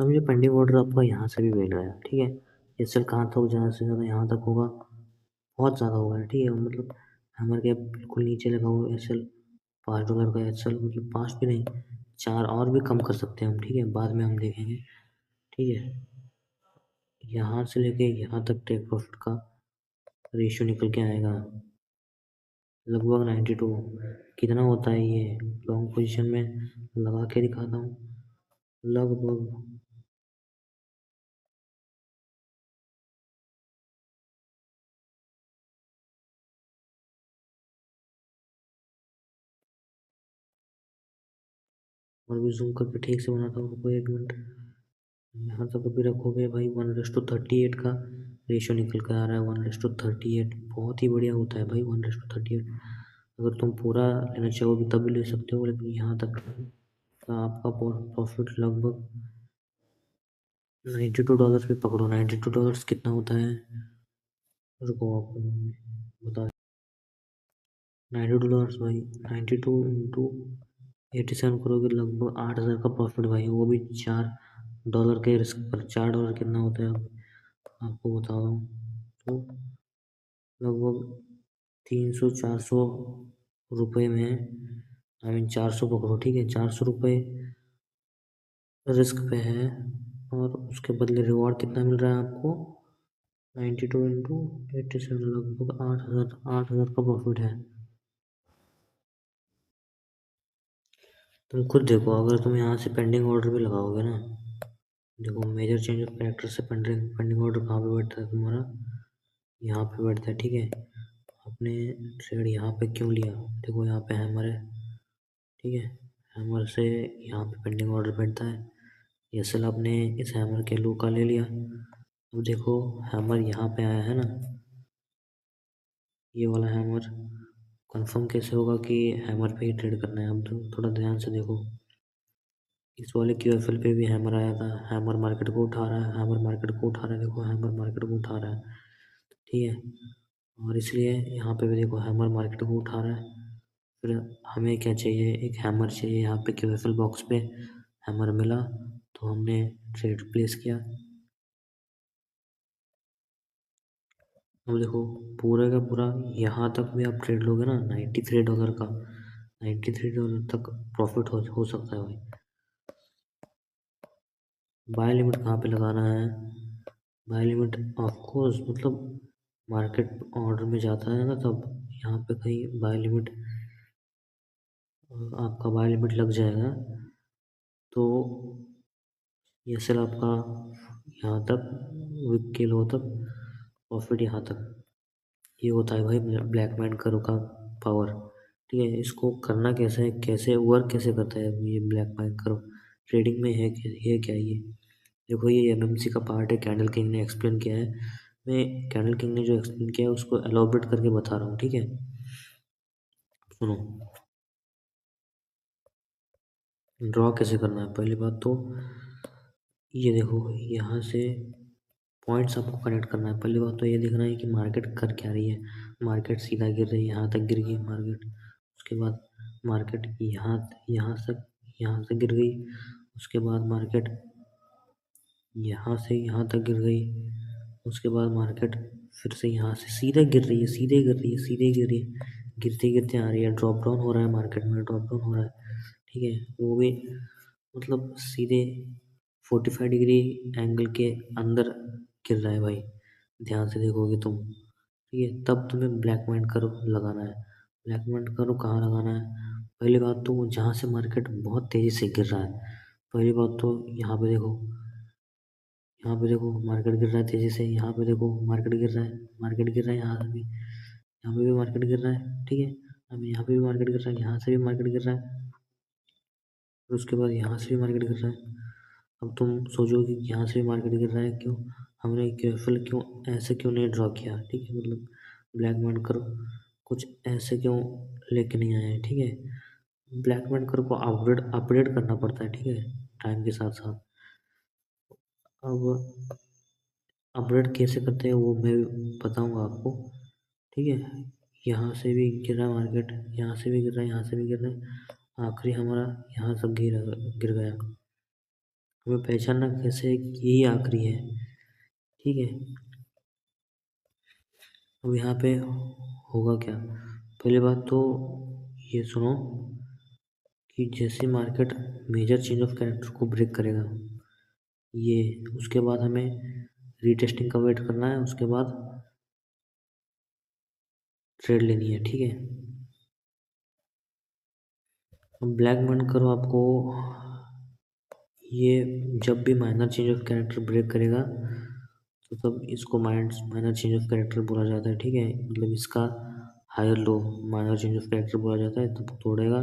समझो pending order आपका यहाँ से भी मिल रहा है, ठीक है। ये सेल कहाँ तक ज़्यादा से ज़्यादा यहाँ तक होगा, बहुत ज़्यादा होगा, ठीक है। मतलब हमारे क्या बिल्कुल नीचे लगा हुआ एस एल $5 का एस एल, मतलब 5 भी नहीं, 4 और भी कम कर सकते हैं हम, ठीक है, बाद में हम देखेंगे, ठीक है। यहाँ से लेके यहाँ तक टेक प्रॉफिट का रेशियो निकल के आएगा लगभग 92। कितना होता है ये लॉन्ग पोजीशन में, लगा के दिखाता हूँ। लगभग और भी जूम करके ठीक से बनाता हूँ, रुको 1 मिनट। यहाँ तक अभी रखोगे भाई 1:38 का रेशियो निकल कर आ रहा है। 1:38 बहुत ही बढ़िया होता है भाई 1:38। अगर तुम पूरा लेना चाहोगे तब भी ले सकते हो, लेकिन यहाँ तक का आपका प्रॉफिट लगभग $92 पे पकड़ो। $92 कितना होता है, रुको आपको बता। $92 भाई, 92 इंटू 87 करोगे लगभग 8,000 का प्रॉफिट भाई, वो भी $4 के रिस्क पर। $4 कितना होता है आपको बता रहा हूँ, तो लगभग 300-400 रुपये में, आई मीन 400 पकड़ो, ठीक है। 400 रुपये रिस्क पे है, और उसके बदले रिवॉर्ड कितना मिल रहा है आपको, 92 इंटू 87, लगभग 8,000 का प्रॉफिट है। तुम खुद देखो, अगर तुम यहाँ से पेंडिंग ऑर्डर भी लगाओगे ना, देखो मेजर चेंज ऑफ कैरेक्टर से पेंडिंग पेंडिंग ऑर्डर कहाँ पे बैठता है तुम्हारा, यहाँ पे बैठता है, ठीक है। आपने ट्रेड यहाँ पे क्यों लिया, देखो यहाँ पे हैमर है, ठीक है। हैमर से यहाँ पे पेंडिंग ऑर्डर बैठता है। ये सेल आपने इस हैमर के लो का ले लिया। अब देखो हैमर यहाँ पे आया है ना, ये वाला हैमर कंफर्म कैसे होगा कि हैमर पे ही ट्रेड करना है। अब तो थोड़ा ध्यान से देखो, इस वाले QFL पे भी हैमर आया था, हैमर मार्केट को उठा रहा है, हैमर मार्केट को उठा रहा है, देखो हैमर मार्केट को उठा रहा है, ठीक है। और इसलिए यहाँ पे भी देखो हैमर मार्केट को उठा रहा है। फिर हमें क्या चाहिए, एक हैमर चाहिए यहाँ पे QFL बॉक्स पे। हैमर मिला तो हमने ट्रेड प्लेस किया। अब देखो पूरे का पूरा यहाँ तक भी आप ट्रेड लोगे ना, $93 का, $93 तक प्रॉफिट हो सकता है भाई। बाय लिमिट कहाँ पे लगाना है, बाय लिमिट ऑफकोर्स मतलब मार्केट ऑर्डर में जाता है ना, तब यहाँ पे कहीं बाय लिमिट, आपका बाय लिमिट लग जाएगा तो ये सेल आपका यहाँ तक, विक के लो तक, प्रॉफिट यहाँ तक। ये होता है भाई ब्लैक मैन करो का पावर, ठीक है। इसको करना कैसे है, कैसे वर्क कैसे करता है ये ब्लैक मैन करो ट्रेडिंग में, है क्या ये, देखो ये MMC का पार्ट है, कैंडल किंग ने एक्सप्लेन किया है। मैं कैंडल किंग ने जो एक्सप्लेन किया है उसको एलोबरेट करके बता रहा हूँ, ठीक है। सुनो, ड्रॉ कैसे करना है, पहली बात तो ये देखो यहाँ से पॉइंट्स आपको कनेक्ट करना है। पहली बात तो ये देखना है कि मार्केट कर क्या रही है। मार्केट सीधा गिर रही है, यहाँ तक गिर गई मार्केट। उसके बाद मार्केट यहाँ से गिर गई। उसके बाद मार्केट यहाँ से यहाँ तक गिर गई। उसके बाद मार्केट फिर से यहाँ से सीधे गिर रही है, सीधे गिर रही है, सीधे गिर रही है, गिरते गिरते आ रही है, ड्रॉप डाउन हो रहा है, मार्केट में ड्रॉप डाउन हो रहा है, ठीक है। वो भी मतलब सीधे 45 डिग्री एंगल के अंदर गिर रहा है भाई, ध्यान से देखोगे तुम, ठीक है। तब तुम्हें ब्लैक माइंड कर्व लगाना है। ब्लैक माइंड कर्व कहाँ लगाना है, पहली बात तो जहाँ से मार्केट बहुत तेज़ी से गिर रहा है, पहली बात तो यहाँ पे देखो, यहाँ पे देखो मार्केट गिर रहा है तेज़ी से, यहाँ पे देखो मार्केट गिर रहा है, मार्केट गिर रहा है यहाँ से भी, यहाँ पे भी मार्केट गिर रहा है, ठीक है। अब यहाँ पे भी मार्केट गिर रहा है, यहाँ से भी मार्केट गिर रहा है, फिर उसके बाद यहाँ से भी मार्केट गिर रहा है। अब तुम सोचो कि यहाँ से भी मार्केट गिर रहा है, क्यों, हमने केयरफुल क्यों, ऐसे क्यों नहीं ड्रॉ किया, ठीक है। मतलब ब्लैक मैन करो कुछ ऐसे क्यों लेके नहीं आए, ठीक है। ब्लैक मैन करो को अपडेट करना पड़ता है, ठीक है, टाइम के साथ साथ। अब अपडेट कैसे करते हैं वो मैं बताऊंगा आपको, ठीक है। यहाँ से भी गिर रहा है मार्केट, यहाँ से भी गिर रहा है, यहाँ से भी गिर रहा है, आखिरी हमारा यहाँ सब गिर गिर गया। हमें पहचानना कैसे है कि यही आखिरी है। ठीक है, अब यहाँ पे होगा क्या, पहली बात तो ये सुनो कि जैसे market major change of character को ब्रेक करेगा, ये उसके बाद हमें रीटेस्टिंग का वेट करना है, उसके बाद ट्रेड लेनी है। ठीक है, अब ब्लैक मन करो आपको, ये जब भी minor change of character break करेगा तो तब इसको माइनर चेंज ऑफ कैरेक्टर बोला जाता है। ठीक है, मतलब इसका higher low minor change of character बोला जाता है। तब तोड़ेगा,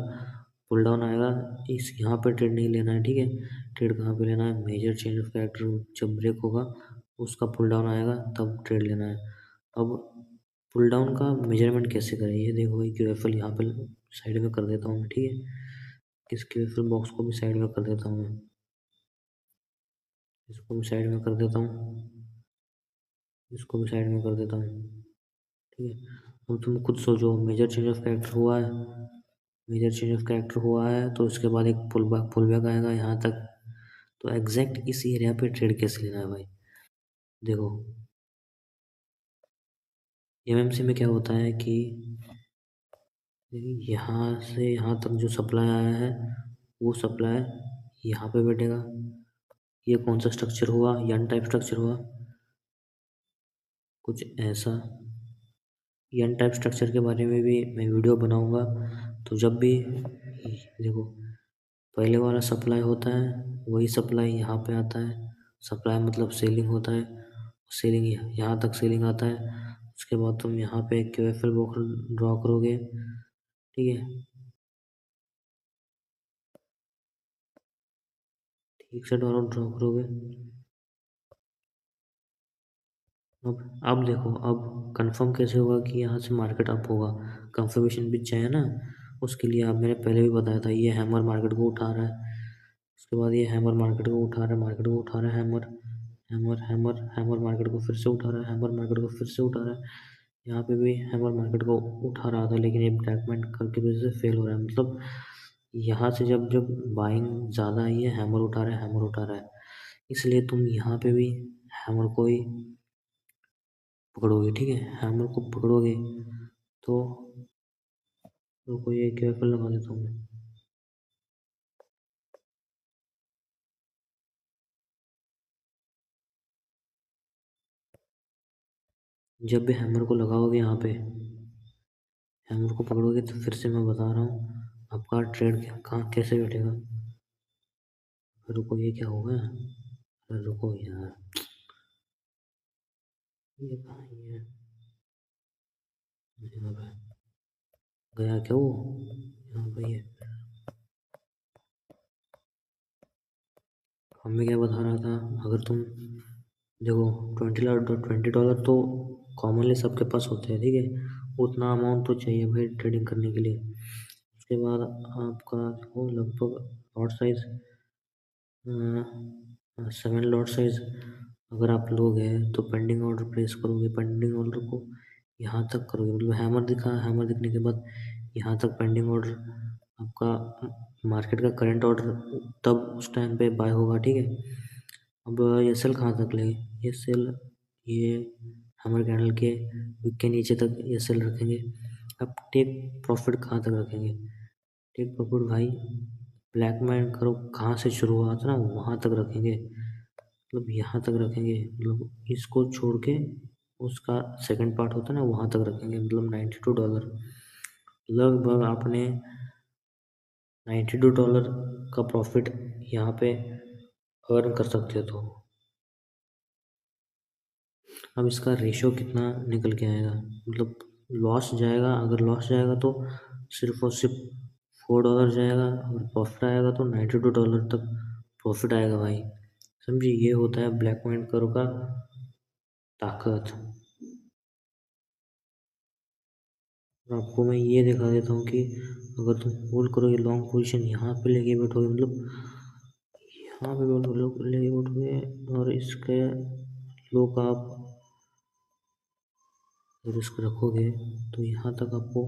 पुल डाउन आएगा, इस यहाँ पे ट्रेड नहीं लेना है। ठीक है, ट्रेड कहाँ पे लेना है, मेजर चेंज ऑफ कैरेक्टर जब ब्रेक होगा उसका पुल डाउन आएगा तब ट्रेड लेना है। अब पुल डाउन का मेजरमेंट कैसे करें, ये देखो ये क्यूएफएल यहाँ पे साइड में कर देता हूँ मैं। ठीक है, इस क्यूएफएल बॉक्स को भी साइड में कर देता हूँ मैं, इसको भी साइड में कर देता हूँ, इसको भी साइड में कर देता हूँ। ठीक है, अब तुम खुद सोचो, मेजर चेंज ऑफ कैरेक्टर हुआ है, मेजर चेंज ऑफ कैरेक्टर हुआ है तो उसके बाद एक पुल बैक आएगा यहाँ तक, तो एग्जैक्ट इस एरिया पे ट्रेड कैसे लेना है भाई। देखो एमएमसी में क्या होता है कि यहाँ से यहाँ तक जो सप्लाई आया है वो सप्लाई यहाँ पे बैठेगा। ये कौन सा स्ट्रक्चर हुआ, यन टाइप स्ट्रक्चर हुआ, कुछ ऐसा। यन टाइप स्ट्रक्चर के बारे में भी मैं वीडियो बनाऊंगा। तो जब भी देखो पहले वाला सप्लाई होता है वही सप्लाई यहाँ पे आता है, सप्लाई मतलब सेलिंग होता है, सेलिंग यहाँ तक सेलिंग आता है। उसके बाद तुम यहाँ पे क्यूएफएल बॉक्स ड्रॉ करोगे। ठीक है, ठीक से ड्रॉ करोगे। अब देखो, अब कंफर्म कैसे होगा कि यहाँ से मार्केट अप होगा, कंफर्मेशन भी चाहिए ना। उसके लिए आप, मैंने पहले भी बताया था, ये हैमर मार्केट को उठा रहा है, उसके बाद ये हैमर मार्केट को उठा रहा है, मार्केट को उठा रहा है, hammer hammer hammer hammer market को फिर से उठा रहा है, हैमर मार्केट को फिर से उठा रहा है। यहाँ पे भी हैमर मार्केट को उठा रहा था लेकिन ये ब्लैकमेंट करके वजह से फेल हो रहा है। मतलब यहाँ से जब जब बाइंग ज़्यादा आई है, हैमर उठा रहा है, हैमर उठा रहा है, इसलिए तुम यहाँ पे भी हैमर को ही पकड़ोगे। ठीक है, हैमर को पकड़ोगे तो रुको ये केयरफुल लगा देता हूँ मैं। जब भी हैमर को लगाओगे यहाँ पे, हैमर को पकड़ोगे तो फिर से मैं बता रहा हूँ आपका ट्रेड कहाँ कैसे बैठेगा। रुको ये क्या हो गया, अरे रुको यार, ये कहाँ ही है, यहाँ पे गया क्या वो, यहाँ पे ये हमें क्या बता रहा था। अगर तुम देखो $20 तो कॉमनली सबके पास होते हैं। ठीक है, उतना अमाउंट तो चाहिए भाई ट्रेडिंग करने के लिए। उसके बाद आपका देखो लगभग लॉट साइज 7 लॉट साइज अगर आप लोग हैं तो पेंडिंग ऑर्डर प्लेस करोगे, पेंडिंग ऑर्डर को यहाँ तक करोगे, मतलब हैमर दिखा, हैमर दिखने के बाद यहाँ तक पेंडिंग ऑर्डर आपका मार्केट का करंट ऑर्डर तब उस टाइम पे बाय होगा। ठीक है, अब ये सेल कहाँ तक ले, ये सेल ये हैमर कैंडल के विक के नीचे तक ये सेल रखेंगे। अब टेक प्रॉफिट कहाँ तक रखेंगे, टेक प्रॉफिट भाई ब्लैक मैन करो कहाँ से शुरुआत ना वहाँ तक रखेंगे, मतलब यहाँ तक रखेंगे, मतलब इसको छोड़ के उसका सेकंड पार्ट होता है ना वहाँ तक रखेंगे, मतलब $92 लगभग आपने $92 का प्रॉफिट यहाँ पे अर्न कर सकते हो। तो अब इसका रेशियो कितना निकल के आएगा, मतलब लॉस जाएगा, अगर लॉस जाएगा तो सिर्फ और सिर्फ $4 जाएगा, अगर प्रॉफिट आएगा तो $92 तक प्रॉफिट आएगा भाई। समझिए ये होता है ब्लैक माइंड करो का ताकत। और आपको मैं ये दिखा देता हूँ कि अगर तुम होल्ड करोगे लॉन्ग पोजीशन यहाँ पे लेके बैठोगे, मतलब यहाँ पे लेके बैठोगे और इसके लो का आप रिस्क रखोगे तो यहाँ तक आपको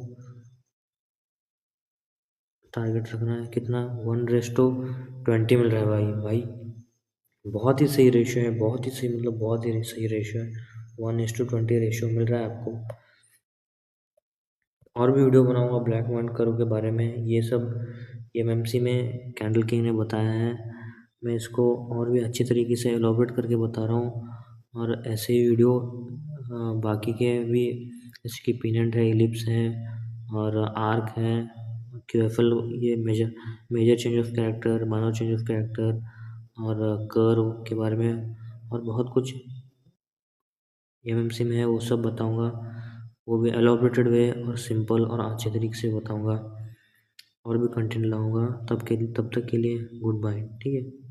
टारगेट रखना है कितना, 1:20 मिल रहा है भाई भाई बहुत ही सही रेशियो है, बहुत ही सही, मतलब बहुत ही सही रेशियो है। 1:20 रेशियो मिल रहा है आपको। और भी वीडियो बनाऊंगा ब्लैक एंड व्हाइट कर्व के बारे में। ये सब एमएमसी में कैंडल किंग ने बताया है। मैं इसको और भी अच्छी तरीके से एलोबरेट करके बता रहा हूँ। और ऐसे ही वीडियो बाकी के भी, इसकी पिनेंट है, इलिप्स है और आर्क है, क्यूएफएल, ये major major change of character, minor change of character और कर्व के बारे में और बहुत कुछ एमएमसी में है, वो सब बताऊंगा। वो भी एलोबरेटेड वे और सिंपल और अच्छे तरीके से बताऊंगा। और भी कंटेंट लाऊंगा। तब तक के लिए गुड बाय। ठीक है।